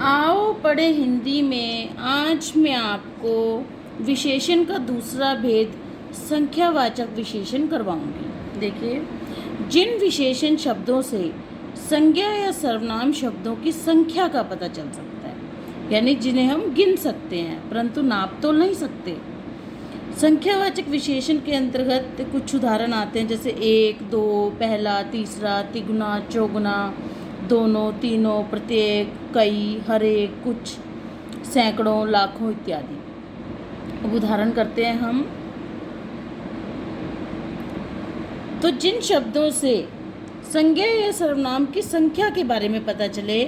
आओ पढ़े हिंदी में। आज मैं आपको विशेषण का दूसरा भेद संख्यावाचक विशेषण करवाऊंगी। देखिए, जिन विशेषण शब्दों से संज्ञा या सर्वनाम शब्दों की संख्या का पता चल सकता है, यानी जिन्हें हम गिन सकते हैं परंतु नाप तोल नहीं सकते। संख्यावाचक विशेषण के अंतर्गत कुछ उदाहरण आते हैं, जैसे एक, दो, पहला, तीसरा, तिगुना, चौगुना, दोनों, तीनों, प्रत्येक, कई, हर एक, कुछ, सैकड़ों, लाखों इत्यादि। अब उदाहरण करते हैं हम। तो जिन शब्दों से संज्ञा या सर्वनाम की संख्या के बारे में पता चले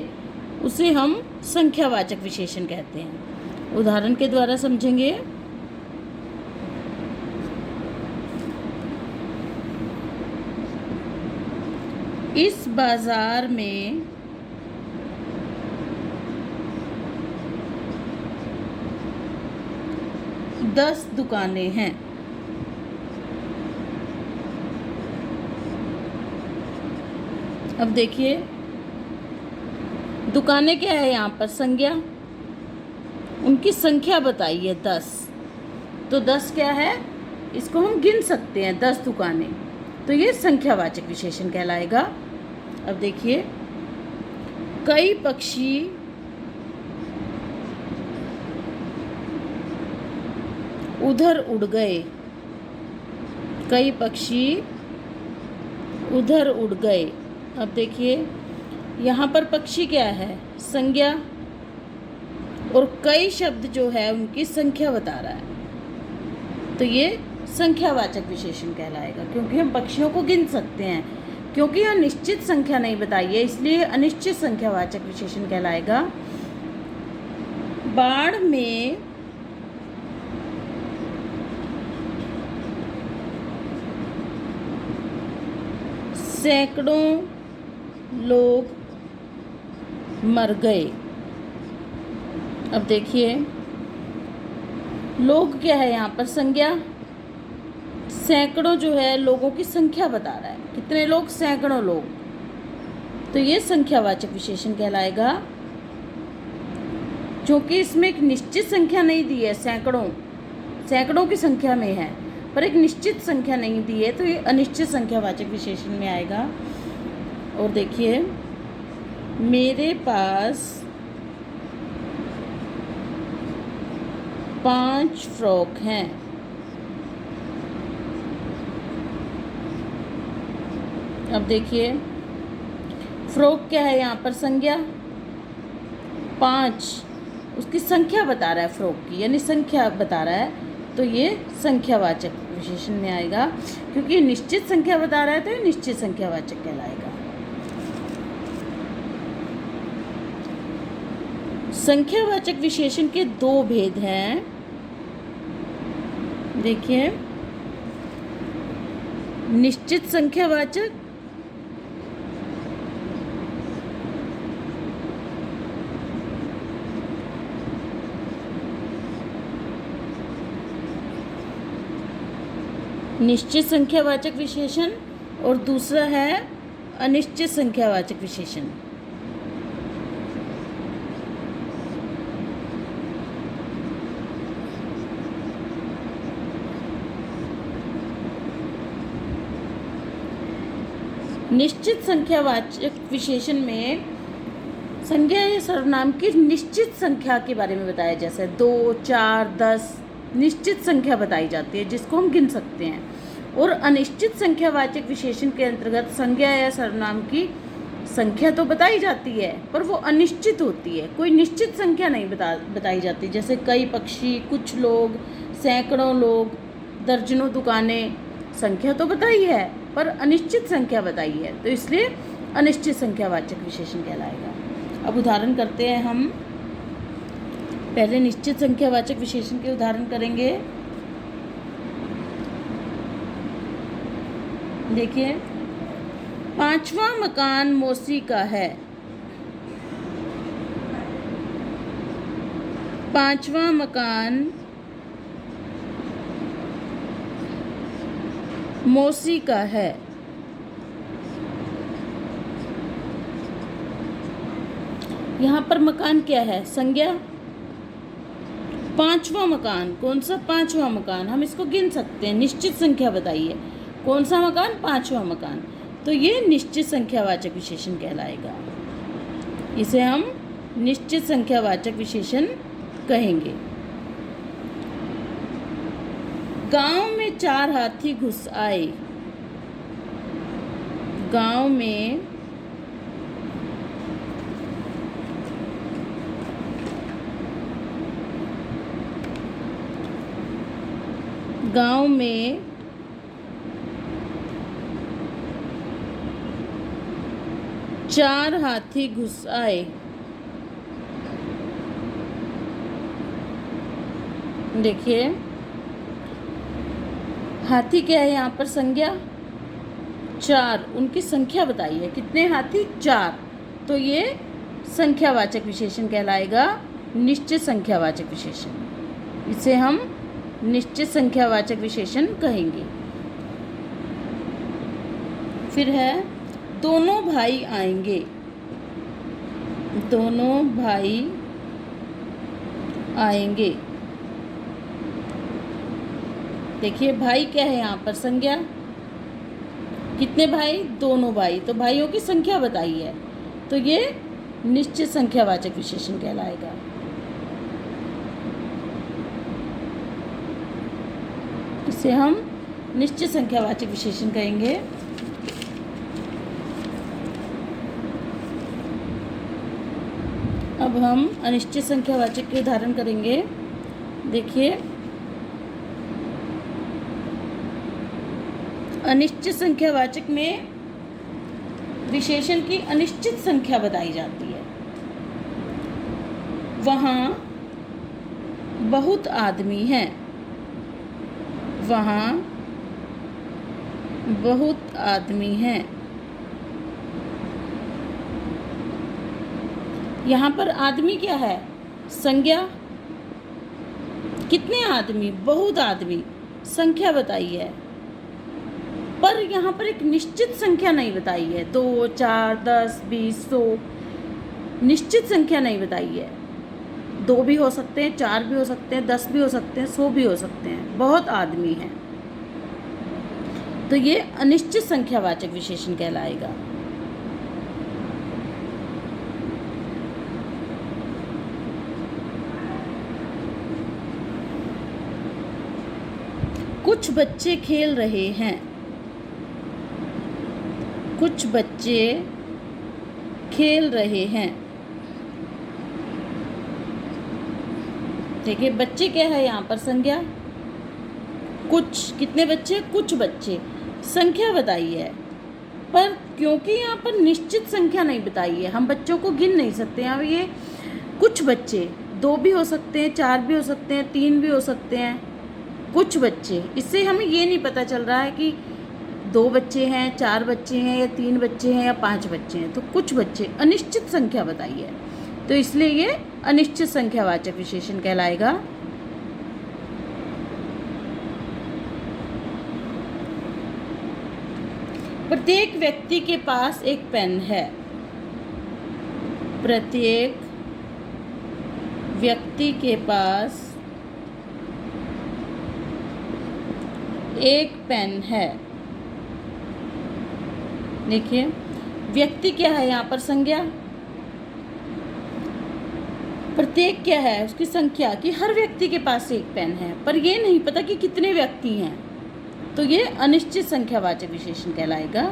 उसे हम संख्यावाचक विशेषण कहते हैं। उदाहरण के द्वारा समझेंगे। इस बाजार में 10 दुकानें हैं। अब देखिए, दुकानें क्या है यहाँ पर? संज्ञा, उनकी संख्या बताई है 10। तो 10 क्या है? इसको हम गिन सकते हैं, 10 दुकानें। तो ये संख्यावाचक विशेषण कहलाएगा। अब देखिए, कई पक्षी उधर उड़ गए। कई पक्षी उधर उड़ गए। अब देखिए, यहाँ पर पक्षी क्या है? संज्ञा, और कई शब्द जो है उनकी संख्या बता रहा है। तो ये संख्यावाचक विशेषण कहलाएगा, क्योंकि हम पक्षियों को गिन सकते हैं। क्योंकि यह निश्चित संख्या नहीं बताई है, इसलिए अनिश्चित संख्यावाचक विशेषण कहलाएगा। बाढ़ में सैकड़ों लोग मर गए। अब देखिए, लोग क्या है यहाँ पर? संज्ञा। सैकड़ों जो है लोगों की संख्या बता रहा है, कितने लोग? सैकड़ों लोग। तो ये संख्यावाचक विशेषण कहलाएगा, क्योंकि इसमें एक निश्चित संख्या नहीं दी है। सैकड़ों की संख्या में है, पर एक निश्चित संख्या नहीं दी है, तो ये अनिश्चित संख्यावाचक विशेषण में आएगा। और देखिए, मेरे पास 5 फ्रॉक हैं। अब देखिए, फ्रॉक क्या है यहाँ पर? संज्ञा। 5 उसकी संख्या बता रहा है, फ्रॉक की, यानी संख्या बता रहा है। तो ये संख्यावाचक विशेषण में आएगा, क्योंकि निश्चित संख्या बता रहा है, तो ये निश्चित संख्यावाचक कहलाएगा। संख्यावाचक विशेषण के 2 भेद हैं। देखिए, निश्चित संख्यावाचक निश्चित संख्यावाचक विशेषण, और दूसरा है अनिश्चित संख्यावाचक विशेषण। निश्चित संख्यावाचक विशेषण में संज्ञा या सर्वनाम की निश्चित संख्या के बारे में बताया, जैसे 2, 4, 10 निश्चित संख्या बताई जाती है, जिसको हम गिन सकते हैं। और अनिश्चित संख्यावाचक विशेषण के अंतर्गत संज्ञा या सर्वनाम की संख्या तो बताई जाती है, पर वो अनिश्चित होती है, कोई निश्चित संख्या नहीं बताई जाती। जैसे कई पक्षी, कुछ लोग, सैकड़ों लोग, दर्जनों दुकानें, संख्या तो बताई है पर अनिश्चित संख्या बताई है, तो इसलिए अनिश्चित संख्यावाचक विशेषण कहलाएगा। अब उदाहरण करते हैं हम। पहले निश्चित संख्यावाचक विशेषण के उदाहरण करेंगे। देखिए, 5वां मकान मौसी का है। 5वां मकान मौसी का है। यहाँ पर मकान क्या है? संज्ञा। पांचवा मकान, कौन सा? पांचवा मकान। हम इसको गिन सकते हैं। निश्चित संख्या बताइए, कौन सा मकान? पांचवा मकान। तो ये निश्चित संख्यावाचक विशेषण कहलाएगा। इसे हम निश्चित संख्यावाचक विशेषण कहेंगे। गांव में 4 हाथी घुस आए। गांव में गांव में 4 हाथी घुस आए। देखिए, हाथी क्या है यहाँ पर? संज्ञा। 4, उनकी संख्या बताइए। कितने हाथी? 4। तो ये संख्यावाचक विशेषण कहलाएगा, निश्चित संख्यावाचक विशेषण। इसे हम निश्चित संख्यावाचक विशेषण कहेंगे। फिर है दोनों भाई आएंगे। दोनों भाई आएंगे। देखिए, भाई क्या है यहाँ पर? संज्ञा। कितने भाई? दोनों भाई। तो भाइयों की संख्या बताइए। तो ये निश्चित संख्यावाचक विशेषण कहलाएगा। इसे हम निश्चित संख्यावाचक विशेषण कहेंगे। अब हम अनिश्चित संख्यावाचक के उदाहरण करेंगे। देखिए, अनिश्चित संख्यावाचक में विशेषण की अनिश्चित संख्या बताई जाती है। वहाँ बहुत आदमी हैं। वहाँ बहुत आदमी हैं। यहाँ पर आदमी क्या है? संज्ञा। कितने आदमी? बहुत आदमी। संख्या बताई है, पर यहाँ पर एक निश्चित संख्या नहीं बताई है। 2, 4, 10, 20, 100 निश्चित संख्या नहीं बताई है। 2 भी हो सकते हैं, 4 भी हो सकते हैं, 10 भी हो सकते हैं, 100 भी हो सकते हैं। बहुत आदमी हैं। तो ये अनिश्चित संख्यावाचक विशेषण कहलाएगा। कुछ बच्चे खेल रहे हैं। कुछ बच्चे खेल रहे हैं। देखिए, बच्चे क्या है यहाँ पर? संज्ञा। कुछ, कितने बच्चे? कुछ बच्चे। संख्या बताई है, पर क्योंकि यहाँ पर निश्चित संख्या नहीं बताई है, हम बच्चों को गिन नहीं सकते। यहाँ ये कुछ बच्चे 2 भी हो सकते हैं, 4 भी हो सकते हैं, 3 भी हो सकते हैं। कुछ बच्चे, इससे हमें ये नहीं पता चल रहा है कि 2 बच्चे हैं, 4 बच्चे हैं, या 3 बच्चे हैं, या 5 बच्चे हैं। तो कुछ बच्चे, अनिश्चित संख्या बताई है, तो इसलिए ये अनिश्चित संख्यावाचक विशेषण कहलाएगा। प्रत्येक व्यक्ति के पास एक पेन है। प्रत्येक व्यक्ति के पास एक पेन है। देखिए, व्यक्ति क्या है यहाँ पर? संज्ञा। प्रत्येक क्या है? उसकी संख्या, कि हर व्यक्ति के पास एक पेन है, पर ये नहीं पता कि कितने व्यक्ति हैं। तो ये अनिश्चित संख्यावाचक विशेषण कहलाएगा।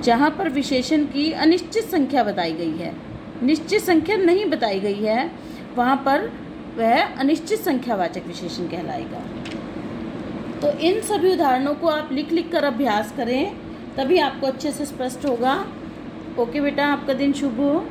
जहाँ पर विशेषण की अनिश्चित संख्या बताई गई है, निश्चित संख्या नहीं बताई गई है, वहाँ पर वह अनिश्चित संख्यावाचक विशेषण कहलाएगा। तो इन सभी उदाहरणों को आप लिख लिख कर अभ्यास करें, तभी आपको अच्छे से स्पष्ट होगा। ओके बेटा, आपका दिन शुभ हो।